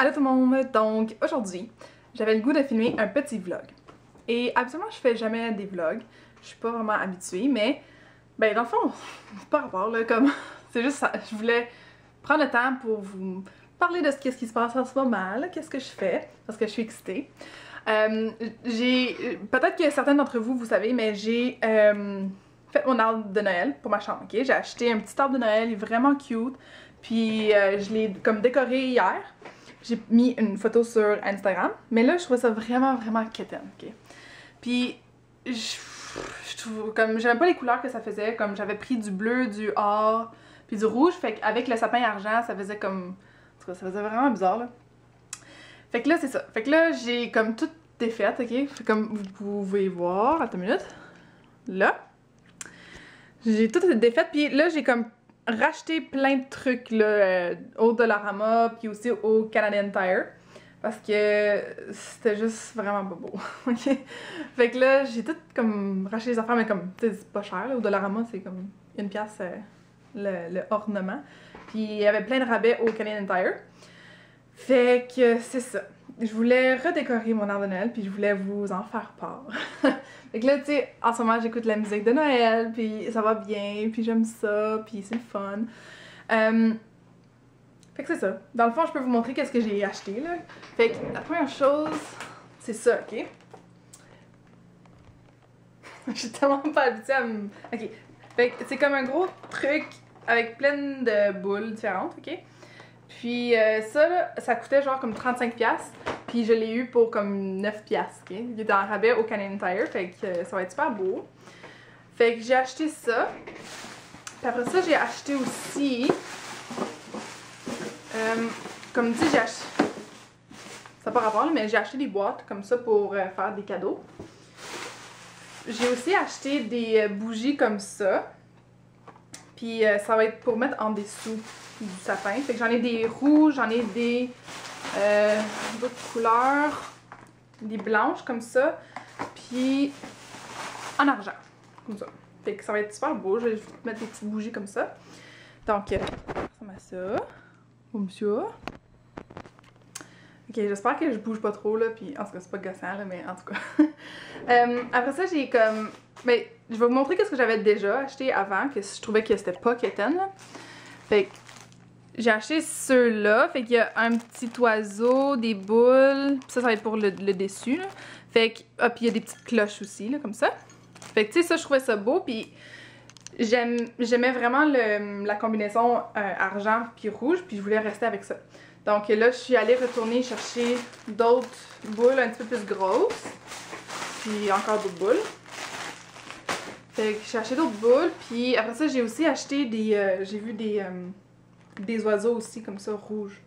Allô tout le monde! Donc aujourd'hui, j'avais le goût de filmer un petit vlog. Et habituellement je fais jamais des vlogs, je suis pas vraiment habituée, mais ben dans le fond, pas rapport là, comme c'est juste ça, je voulais prendre le temps pour vous parler de ce qui se passe en ce moment, qu'est-ce que je fais, parce que je suis excitée. Peut-être que certains d'entre vous, vous savez, mais j'ai fait mon arbre de Noël pour ma chambre, ok? J'ai acheté un petit arbre de Noël, il est vraiment cute, puis je l'ai comme décoré hier. J'ai mis une photo sur Instagram, mais là je trouvais ça vraiment quétaine, ok? Puis je trouve comme j'aimais pas les couleurs que ça faisait, comme j'avais pris du bleu, du or, puis du rouge, fait qu'avec le sapin argent ça faisait comme, en tout cas ça faisait vraiment bizarre là. Fait que là c'est ça, fait que là j'ai comme tout défait, ok? Fait comme vous pouvez voir, attends une minute, là, j'ai tout défait, puis là j'ai comme racheté plein de trucs là, au Dollarama puis aussi au Canadian Tire parce que c'était juste vraiment pas beau. Ok? Fait que là j'ai tout comme racheté les affaires, mais comme tu sais c'est pas cher là, au Dollarama c'est comme une pièce le ornement, puis il y avait plein de rabais au Canadian Tire. Fait que c'est ça. Je voulais redécorer mon arbre de Noël puis je voulais vous en faire part. Fait que là, tu sais, en ce moment, j'écoute la musique de Noël, puis ça va bien, puis j'aime ça, puis c'est le fun. Fait que c'est ça. Dans le fond, je peux vous montrer qu'est-ce que j'ai acheté, là. Fait que la première chose, c'est ça, ok? Je suis tellement pas habituée à me... Ok. Fait que c'est comme un gros truc avec plein de boules différentes, ok? Puis ça, là, ça coûtait genre comme 35$. Puis je l'ai eu pour comme 9$, ok? Il était en rabais au Canadian Tire, fait que ça va être super beau. Fait que j'ai acheté ça. Puis après ça, j'ai acheté aussi... comme dit, j'ai acheté... Ça n'a pas rapport, mais j'ai acheté des boîtes comme ça pour faire des cadeaux. J'ai aussi acheté des bougies comme ça. Puis ça va être pour mettre en dessous du sapin. Fait que j'en ai des rouges, j'en ai des... d'autres couleurs, des blanches comme ça, puis en argent, comme ça. Fait que ça va être super beau, je vais mettre des petites bougies comme ça. Donc, ça ressemble à ça, comme ça. Ok, j'espère que je bouge pas trop là, puis en tout cas c'est pas gossant là, mais en tout cas. Après ça j'ai comme, mais je vais vous montrer qu'est-ce que j'avais déjà acheté avant, que je trouvais que c'était pas quétaine là. Fait que j'ai acheté ceux-là, fait qu'il y a un petit oiseau, des boules, ça va être pour le dessus, là. Fait que, ah, puis il y a des petites cloches aussi, là, comme ça. Fait que, tu sais, ça, je trouvais ça beau, puis j'aimais vraiment la combinaison argent puis rouge, puis je voulais rester avec ça. Donc là, je suis allée retourner chercher d'autres boules un petit peu plus grosses, puis encore d'autres boules. Fait que j'ai acheté d'autres boules, puis après ça, j'ai aussi acheté des, j'ai vu des oiseaux aussi comme ça rouges.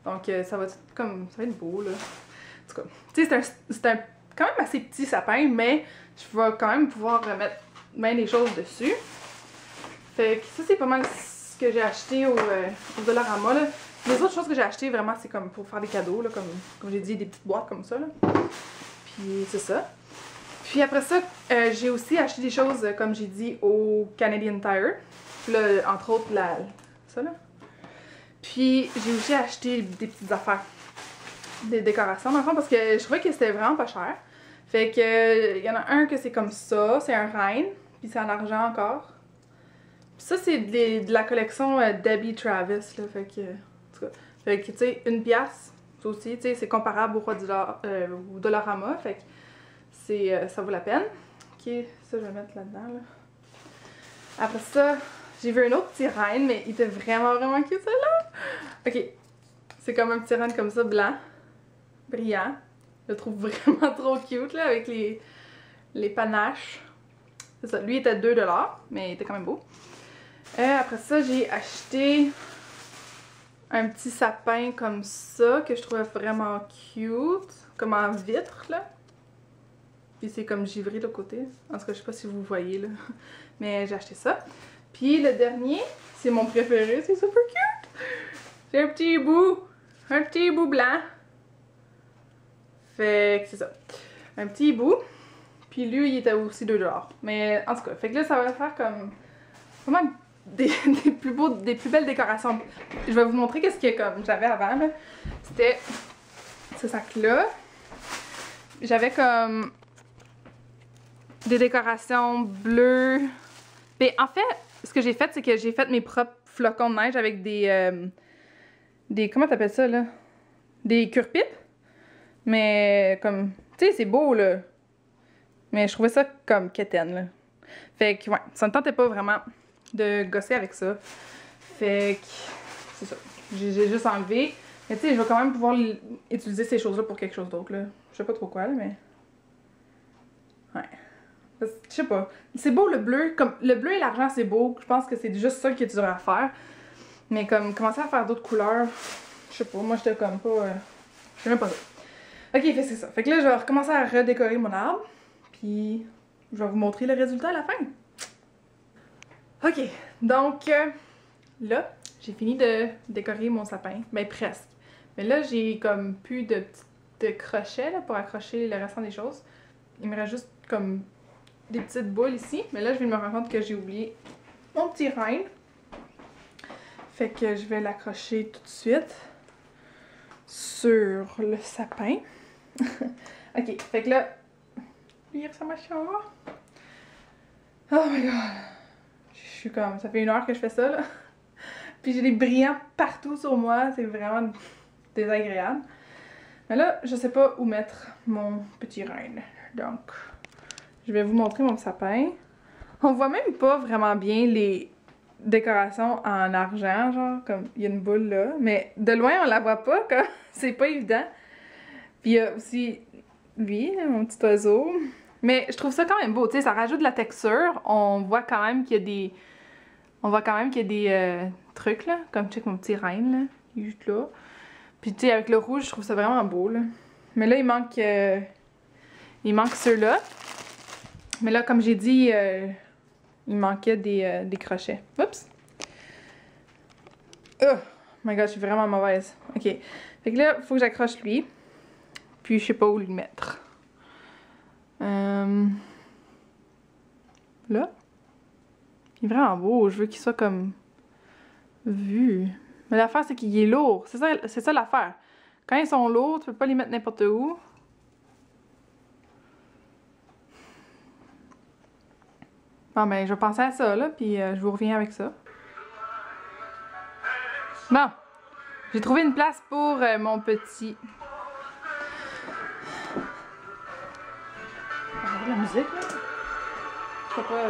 Donc ça va être beau là. En tout cas, tu sais c'est un quand même assez petit sapin, mais je vais quand même pouvoir remettre bien des choses dessus. Fait que ça c'est pas mal ce que j'ai acheté au Dollarama là. Les autres choses que j'ai acheté vraiment c'est comme pour faire des cadeaux là, comme j'ai dit, des petites boîtes comme ça là. Puis c'est ça. Puis après ça, j'ai aussi acheté des choses comme j'ai dit au Canadian Tire. Puis là, entre autres ça là. Puis j'ai aussi acheté des petites affaires, des décorations dans le fond, parce que je trouvais que c'était vraiment pas cher. Fait que il y en a un que c'est comme ça, c'est un reine, puis c'est en argent encore. Puis ça c'est de la collection Debbie Travis là, fait que en tout cas, fait que tu sais une pièce, ça aussi tu sais c'est comparable au au Dollarama, fait que c'est ça vaut la peine. Ok, ça je vais mettre là-dedans là. Après ça, j'ai vu un autre petit reine, mais il était vraiment cute celui-là. Ok, c'est comme un petit reine comme ça, blanc, brillant. Je le trouve vraiment trop cute là, avec les panaches. C'est ça, lui il était 2$, mais il était quand même beau. Après ça, j'ai acheté un petit sapin comme ça, que je trouvais vraiment cute, comme en vitre là. Puis c'est comme givré de l'autre côté. En tout cas, je sais pas si vous voyez là, mais j'ai acheté ça. Puis le dernier, c'est mon préféré, c'est super cute! J'ai un petit bout blanc. Fait que c'est ça. Un petit bout. Puis lui, il était aussi 2$. Mais en tout cas, fait que là, ça va faire comme vraiment des plus belles décorations. Je vais vous montrer qu'est-ce que comme j'avais avant là. C'était ce sac-là, j'avais comme des décorations bleues. Mais en fait, ce que j'ai fait, c'est que j'ai fait mes propres flocons de neige avec des comment t'appelles ça, là? Des cure-pipes. Mais comme, tu sais, c'est beau, là. Mais je trouvais ça comme quétaine, là. Fait que, ouais, ça me tentait pas vraiment de gosser avec ça. Fait que, c'est ça. J'ai juste enlevé. Mais tu sais, je vais quand même pouvoir utiliser ces choses-là pour quelque chose d'autre, là. Je sais pas trop quoi, là, mais... Ouais. Je sais pas. C'est beau, le bleu. Comme, le bleu et l'argent, c'est beau. Je pense que c'est juste ça que tu devrais faire. Mais comme, commencer à faire d'autres couleurs, je sais pas. Moi, j'étais comme pas... Je sais même pas ça. Ok, fait c'est ça. Fait que là, je vais recommencer à redécorer mon arbre. Puis, je vais vous montrer le résultat à la fin. Ok, donc là, j'ai fini de décorer mon sapin. Ben, presque. Mais là, j'ai comme plus de petits crochets là, pour accrocher le restant des choses. Il me reste juste comme des petites boules ici. Mais là, je viens de me rendre compte que j'ai oublié mon petit rein. Fait que je vais l'accrocher tout de suite sur le sapin. Ok, fait que là, lui il ressemble à ça. Oh my god. Je suis comme, ça fait 1 heure que je fais ça là. Puis j'ai des brillants partout sur moi, c'est vraiment désagréable. Mais là, je sais pas où mettre mon petit rein. Donc, je vais vous montrer mon sapin. On voit même pas vraiment bien les décorations en argent, genre, comme il y a une boule là. Mais de loin, on la voit pas, comme c'est pas évident. Puis il y a aussi lui, mon petit oiseau. Mais je trouve ça quand même beau, tu sais, ça rajoute de la texture. On voit quand même qu'il y a des... On voit quand même qu'il y a des trucs, là. Comme, check mon petit rein, là. Il est juste là. Puis, tu sais, avec le rouge, je trouve ça vraiment beau, là. Mais là, il manque ceux-là. Mais là, comme j'ai dit, il manquait des crochets. Oups! Oh my god, je suis vraiment mauvaise. Ok. Fait que là, il faut que j'accroche lui. Puis, je sais pas où le mettre. Là. Il est vraiment beau. Je veux qu'il soit comme vu. Mais l'affaire, c'est qu'il est lourd. C'est ça l'affaire. Quand ils sont lourds, tu peux pas les mettre n'importe où. Bon, ben, je vais penser à ça, là, puis je vous reviens avec ça. Bon. J'ai trouvé une place pour mon petit... la musique, là. Je sais pas...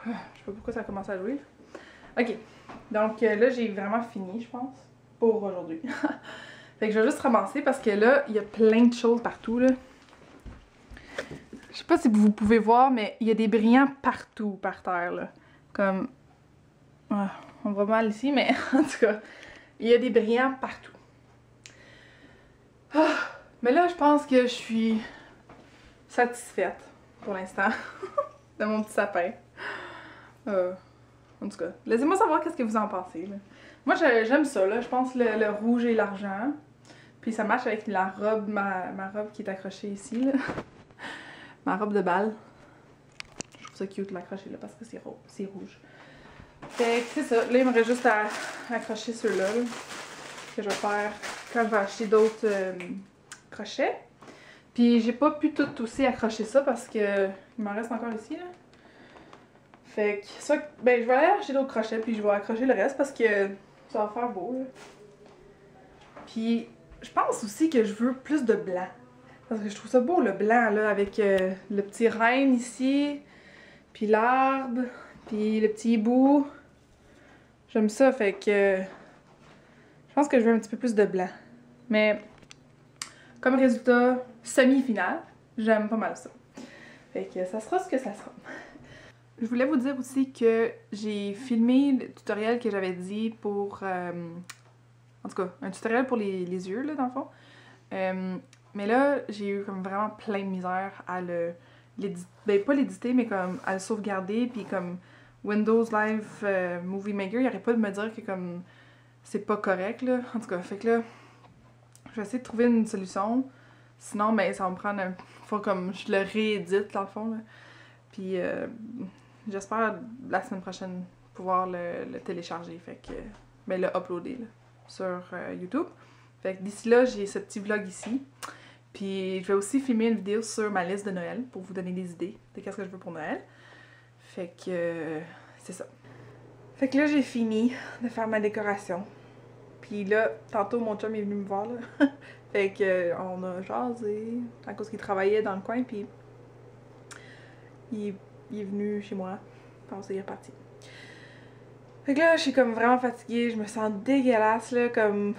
Je sais pas pourquoi ça a commencé à jouer. Ok. Donc là, j'ai vraiment fini, je pense, pour aujourd'hui. Fait que je vais juste ramasser parce que là, il y a plein de choses partout, là. Je sais pas si vous pouvez voir, mais il y a des brillants partout par terre, là. Comme... Ah, on voit mal ici, mais en tout cas, il y a des brillants partout. Ah, mais là, je pense que je suis satisfaite, pour l'instant, de mon petit sapin. En tout cas, laissez-moi savoir qu'est-ce que vous en pensez, là. Moi, j'aime ça, là. Je pense le rouge et l'argent. Puis ça marche avec la robe, ma robe qui est accrochée ici, là. Ma robe de bal. Je trouve ça cute l'accrocher là parce que c'est rouge. Fait que c'est ça. Là, il me reste juste à accrocher ceux-là, là, que je vais faire quand je vais acheter d'autres crochets. Puis j'ai pas pu tout aussi accrocher ça parce que il m'en reste encore ici, là. Fait que ça, ben je vais aller acheter d'autres crochets puis je vais accrocher le reste parce que ça va faire beau, là. Puis je pense aussi que je veux plus de blanc. Parce que je trouve ça beau, le blanc, là, avec le petit renne ici, puis l'arbre, puis le petit hibou. J'aime ça, fait que je pense que je veux un petit peu plus de blanc. Mais comme résultat semi-final, j'aime pas mal ça. Fait que ça sera ce que ça sera. Je voulais vous dire aussi que j'ai filmé le tutoriel que j'avais dit pour... en tout cas, un tutoriel pour les yeux, là, dans le fond. Mais là, j'ai eu comme vraiment plein de misère à ben pas l'éditer, mais comme à le sauvegarder, puis comme Windows Live Movie Maker, il arrête pas de me dire que comme c'est pas correct, là. En tout cas, fait que là, je vais essayer de trouver une solution. Sinon, ben ça va me prendre un... Faut comme je le réédite, dans le fond, là. Puis j'espère la semaine prochaine pouvoir le télécharger, fait que... Ben le uploader, là. sur YouTube. Fait que d'ici là, j'ai ce petit vlog ici. Puis je vais aussi filmer une vidéo sur ma liste de Noël pour vous donner des idées de qu'est-ce que je veux pour Noël. Fait que c'est ça. Fait que là, j'ai fini de faire ma décoration. Puis là, tantôt, mon chum est venu me voir, là. Fait que on a jasé à cause qu'il travaillait dans le coin, puis il est venu chez moi. Puis il est reparti. Fait que là, je suis comme vraiment fatiguée, je me sens dégueulasse, là, comme...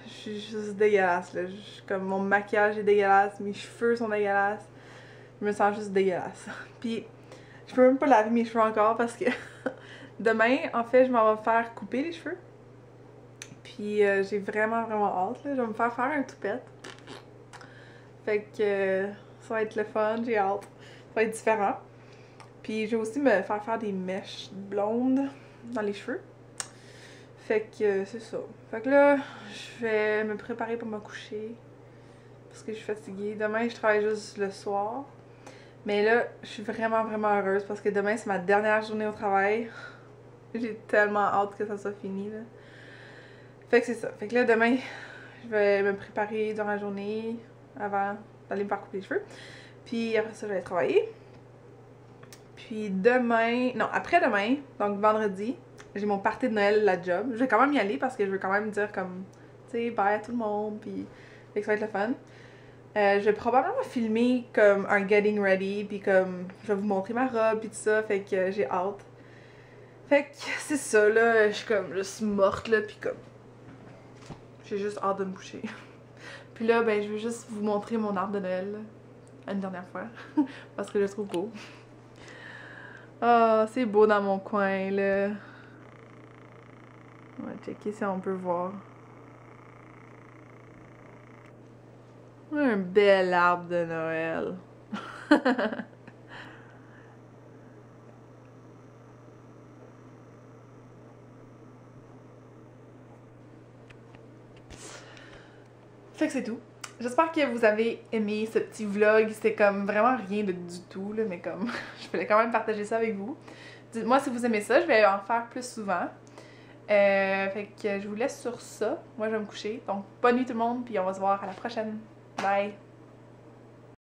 Je suis juste dégueulasse, là. Comme mon maquillage est dégueulasse, mes cheveux sont dégueulasses. Je me sens juste dégueulasse. Puis, je peux même pas laver mes cheveux encore parce que demain, en fait, je m'en vais faire couper les cheveux. Puis, j'ai vraiment hâte, là. Je vais me faire un toupette. Fait que ça va être le fun, j'ai hâte. Ça va être différent. Puis, je vais aussi me faire des mèches blondes dans les cheveux. Fait que c'est ça. Fait que là, je vais me préparer pour me coucher. Parce que je suis fatiguée. Demain, je travaille juste le soir. Mais là, je suis vraiment heureuse parce que demain, c'est ma dernière journée au travail. J'ai tellement hâte que ça soit fini, là. Fait que c'est ça. Fait que là, demain, je vais me préparer durant la journée avant d'aller me faire couper les cheveux. Puis après ça, je vais aller travailler. Puis demain, non, après-demain, donc vendredi, j'ai mon party de Noël à la job. Je vais quand même y aller parce que je veux quand même dire comme, tu sais, bye à tout le monde, puis fait que ça va être le fun. Je vais probablement filmer comme un getting ready, puis comme, je vais vous montrer ma robe, puis tout ça, fait que j'ai hâte. Fait que c'est ça, là, je suis comme juste morte, là, puis comme, j'ai juste hâte de me coucher. Puis là, ben, je vais juste vous montrer mon arbre de Noël, là, une dernière fois, parce que je le trouve beau. Ah, c'est beau dans mon coin, là. On va checker si on peut voir. Un bel arbre de Noël. Fait que c'est tout. J'espère que vous avez aimé ce petit vlog. C'était comme vraiment rien de du tout, là, mais comme je voulais quand même partager ça avec vous. Dites-moi si vous aimez ça, je vais en faire plus souvent. Fait que je vous laisse sur ça. Moi, je vais me coucher. Donc, bonne nuit tout le monde, puis on va se voir à la prochaine. Bye!